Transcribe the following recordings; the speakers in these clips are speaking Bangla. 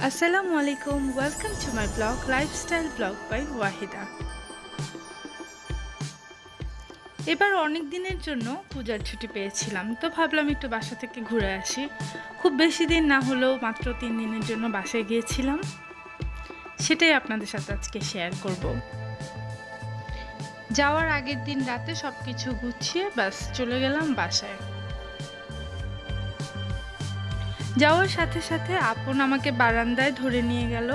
আসসালামু আলাইকুম, welcome to my blog lifestyle blog by Wahida. এবার অনেক দিনের জন্য পূজার ছুটি পেয়েছিলাম, তো ভাবলাম একটু বাসা থেকে ঘুরে আসি। খুব বেশি দিন না হলেও মাত্র 3 দিনের জন্য বাসায় গিয়েছিলাম, সেটাই আপনাদের সাথে আজকে শেয়ার করব। যাওয়ার আগের দিন রাতে সব কিছু গুছিয়ে বাস চলে গেলাম বাসায়। যাওয়ার সাথে সাথে আপন আমাকে বারান্দায় ধরে নিয়ে গেল,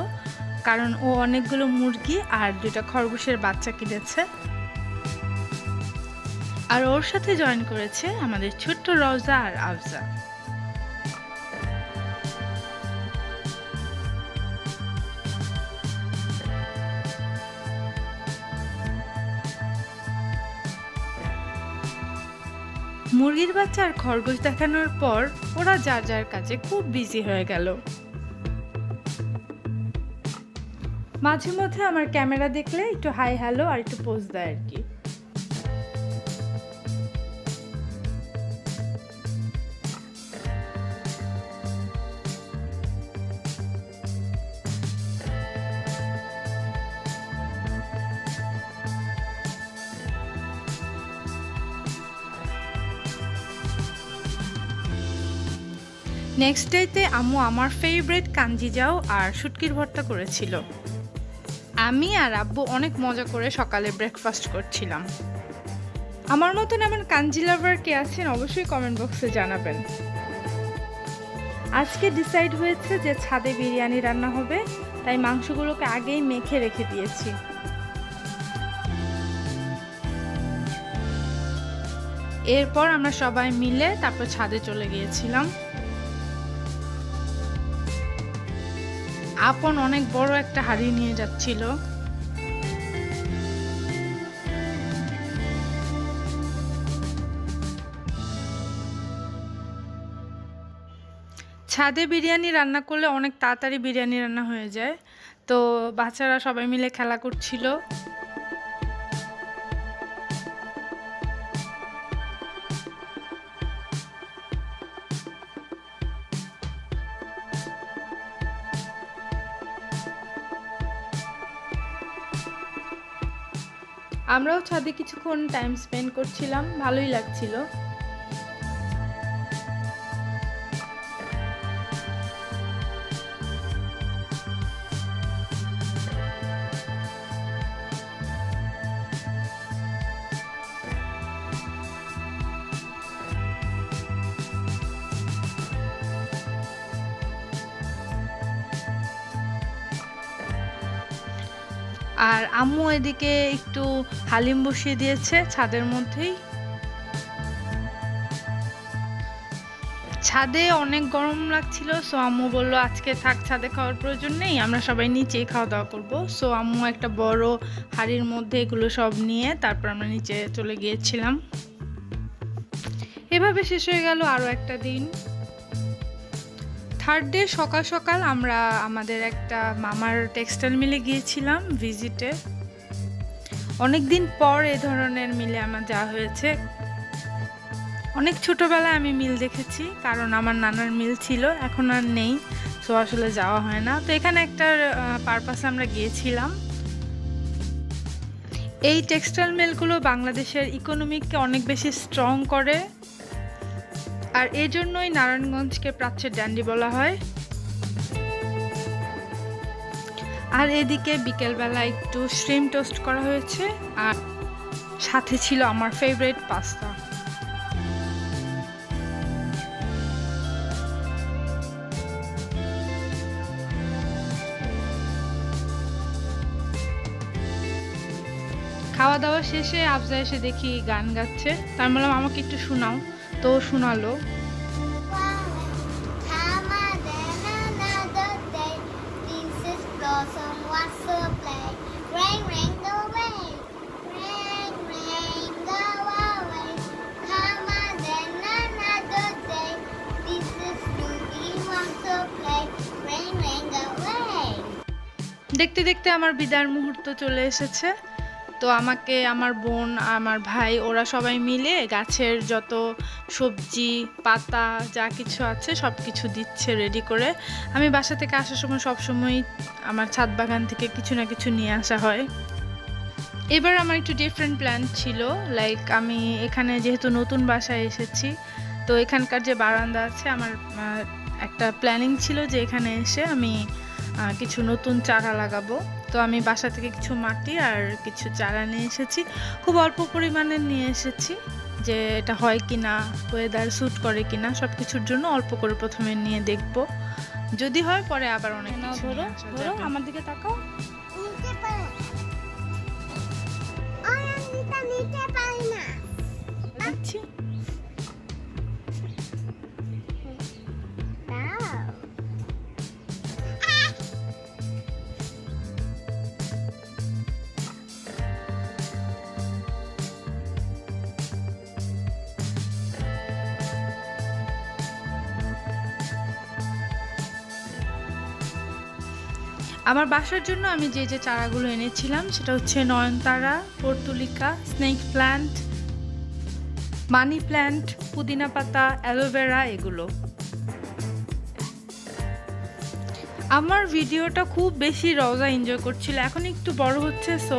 কারণ ও অনেকগুলো মুরগি আর 2টা খরগোশের বাচ্চা কিনেছে। আর ওর সাথে জয়েন করেছে আমাদের ছোট্ট রওজা আর আফজা। মুরগির বাচ্চা আর খরগোশ দেখানোর পর ওরা যার যার কাজে খুব বিজি হয়ে গেল। মাঝে মধ্যে আমার ক্যামেরা দেখলে একটু হাই হ্যালো আর একটু পোজ দেয় আর কি। নেক্সট ডেতে আম্মু আমার ফেভারিট কাঞ্জি জাউ আর শুটকির ভর্তা করেছিল। আমি আর আব্বু অনেক মজা করে সকালে ব্রেকফাস্ট করছিলাম। আমার মতন এমন কাঞ্জি লাভার কে আছেন অবশ্যই কমেন্ট বক্সে জানাবেন। আজকে ডিসাইড হয়েছে যে ছাদে বিরিয়ানি রান্না হবে, তাই মাংসগুলোকে আগেই মেখে রেখে দিয়েছি। এরপর আমরা সবাই মিলে তারপর ছাদে চলে গিয়েছিলাম। আপন অনেক বড় একটা হাঁড়ি নিয়ে যাচ্ছিল। ছাদে বিরিয়ানি রান্না করলে অনেক তাড়াতাড়ি বিরিয়ানি রান্না হয়ে যায়, তো বাচ্চারা সবাই মিলে খেলা করছিল। আমরাও ছাদে কিছুক্ষণ টাইম স্পেন্ড করছিলাম, ভালোই লাগছিল। আর আম্মু এদিকে একটু হালিম বসিয়ে দিয়েছে ছাদের মধ্যেই। ছাদে অনেক গরম লাগছিল, সো আম্মু বলল আজকে থাক, ছাদে খাওয়ার প্রয়োজন নেই, আমরা সবাই নিচেই খাওয়া দাওয়া করবো। সো আম্মু একটা বড় হাঁড়ির মধ্যে এগুলো সব নিয়ে তারপর আমরা নিচে চলে গিয়েছিলাম। এভাবে শেষ হয়ে গেল আরও একটা দিন। থার্ড ডে সকাল সকাল আমরা আমাদের একটা মামার টেক্সটাইল মিলে গিয়েছিলাম ভিজিটে। অনেক দিন পর এ ধরনের মিলে আমার যাওয়া হয়েছে। অনেক ছোটবেলায় আমি মিল দেখেছি, কারণ আমার নানার মিল ছিল, এখন আর নেই, সো আসলে যাওয়া হয় না। তো এখানে একটা পারপাসে আমরা গিয়েছিলাম। এই টেক্সটাইল মিলগুলো বাংলাদেশের ইকোনমিকে অনেক বেশি স্ট্রং করে, আর এই জন্যই নারায়ণগঞ্জকে প্রাচ্যের ড্যান্ডি বলা হয়। আর এদিকে বিকেলবেলা একটু শ্রিম টোস্ট করা হয়েছে, আর সাথে ছিল আমার ফেভারিট পাস্তা। খাওয়া দাওয়া শেষে আফজা এসে দেখি গান গাচ্ছে, তাই বললাম আমাকে একটু শোনাও, তো শোনালো। দেখতে দেখতে আমার বিদায়ের মুহূর্ত চলে এসেছে। তো আমাকে আমার বোন, আমার ভাই ওরা সবাই মিলে গাছের যত সবজি পাতা যা কিছু আছে সব কিছু দিচ্ছে রেডি করে। আমি বাসা থেকে আসার সময় সবসময় আমার ছাদ বাগান থেকে কিছু না কিছু নিয়ে আসা হয়। এবার আমার একটু ডিফারেন্ট প্ল্যান ছিল, লাইক আমি এখানে যেহেতু নতুন বাসায় এসেছি, তো এখানকার যে বারান্দা আছে আমার একটা প্ল্যানিং ছিল যে এখানে এসে আমি কিছু নতুন চারা লাগাবো। তো আমি বাসা থেকে কিছু মাটি আর কিছু চারা নিয়ে এসেছি, খুব অল্প পরিমাণে নিয়ে এসেছি, যে এটা হয় কি না, ওয়েদার স্যুট করে কি না, সব কিছুর জন্য অল্প করে প্রথমে নিয়ে দেখব, যদি হয় পরে আবার অনেক কিছু নিয়ে আসা যাবে। আমার দিকে তাকাও। দেখছি আমার বাসার জন্য আমি যে যে চারাগুলো এনেছিলাম সেটা হচ্ছে নয়নতারা, পর্তুলিকা, স্নেক প্ল্যান্ট, মানি প্ল্যান্ট, পুদিনা পাতা, অ্যালোভেরা, এগুলো। আমার ভিডিওটা খুব বেশি রওজা এনজয় করছিল, এখন একটু বড় হচ্ছে, সো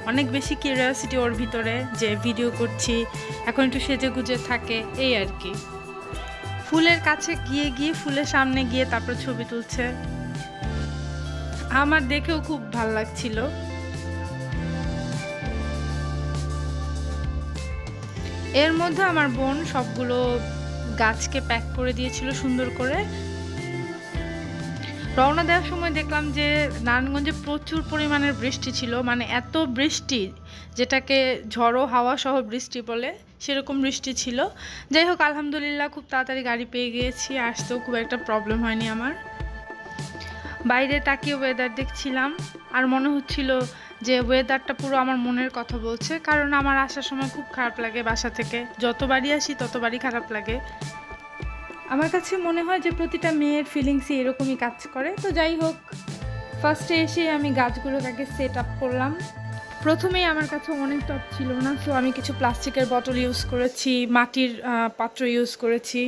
অনেক বেশি কিউরিওসিটি ওর ভিতরে যে ভিডিও করছি, এখন একটু সেজে গুজে থাকে এই আর কি। ফুলের কাছে গিয়ে গিয়ে ফুলের সামনে গিয়ে তারপর ছবি তুলছে, আমার দেখেও খুব ভালো লাগছিল। এর মধ্যে আমার বোন সবগুলো গাছকে প্যাক করে দিয়েছিল সুন্দর করে। রওনা দেওয়ার সময় দেখলাম যে নারায়ণগঞ্জে প্রচুর পরিমাণের বৃষ্টি ছিল, মানে এত বৃষ্টি যেটাকে ঝড়ো হাওয়া সহ বৃষ্টি বলে, সেরকম বৃষ্টি ছিল। যাই হোক আলহামদুলিল্লাহ খুব তাড়াতাড়ি গাড়ি পেয়ে গিয়েছি, আসতেও খুব একটা প্রবলেম হয়নি আমার। বাইরে তাকিয়ে ওয়েদার দেখছিলাম আর মনে হচ্ছিল যে ওয়েদারটা পুরো আমার মনের কথা বলছে, কারণ আমার আসার সময় খুব খারাপ লাগে, বাসা থেকে যতবারই আসি ততবারই খারাপ লাগে। আমার কাছে মনে হয় যে প্রতিটা মেয়ের ফিলিংসই এরকমই কাজ করে। তো যাই হোক, ফার্স্টে এসে আমি গাছগুলোকে আগে সেট আপ করলাম। প্রথমেই আমার কাছে অনেক টব ছিল না, সো আমি কিছু প্লাস্টিকের বোতল ইউজ করেছি, মাটির পাত্র ইউজ করেছি।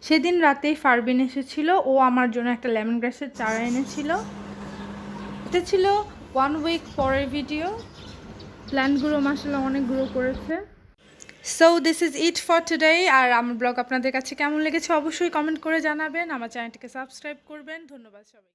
সেদিন রাতেই ফারবিন এসেছিল, ও আমার জন্য একটা লেমন গ্রাসের চারা এনেছিল। এটা ছিল 1 উইক পরের ভিডিও। প্ল্যান্টগুলো মাশাআল্লাহ অনেক গ্রো করেছে। So this is it for today. আর আমার ব্লগ আপনাদের কাছে কেমন লেগেছে অবশ্যই কমেন্ট করে জানাবেন, আমার চ্যানেলটিকে সাবস্ক্রাইব করবেন। ধন্যবাদ সবাই।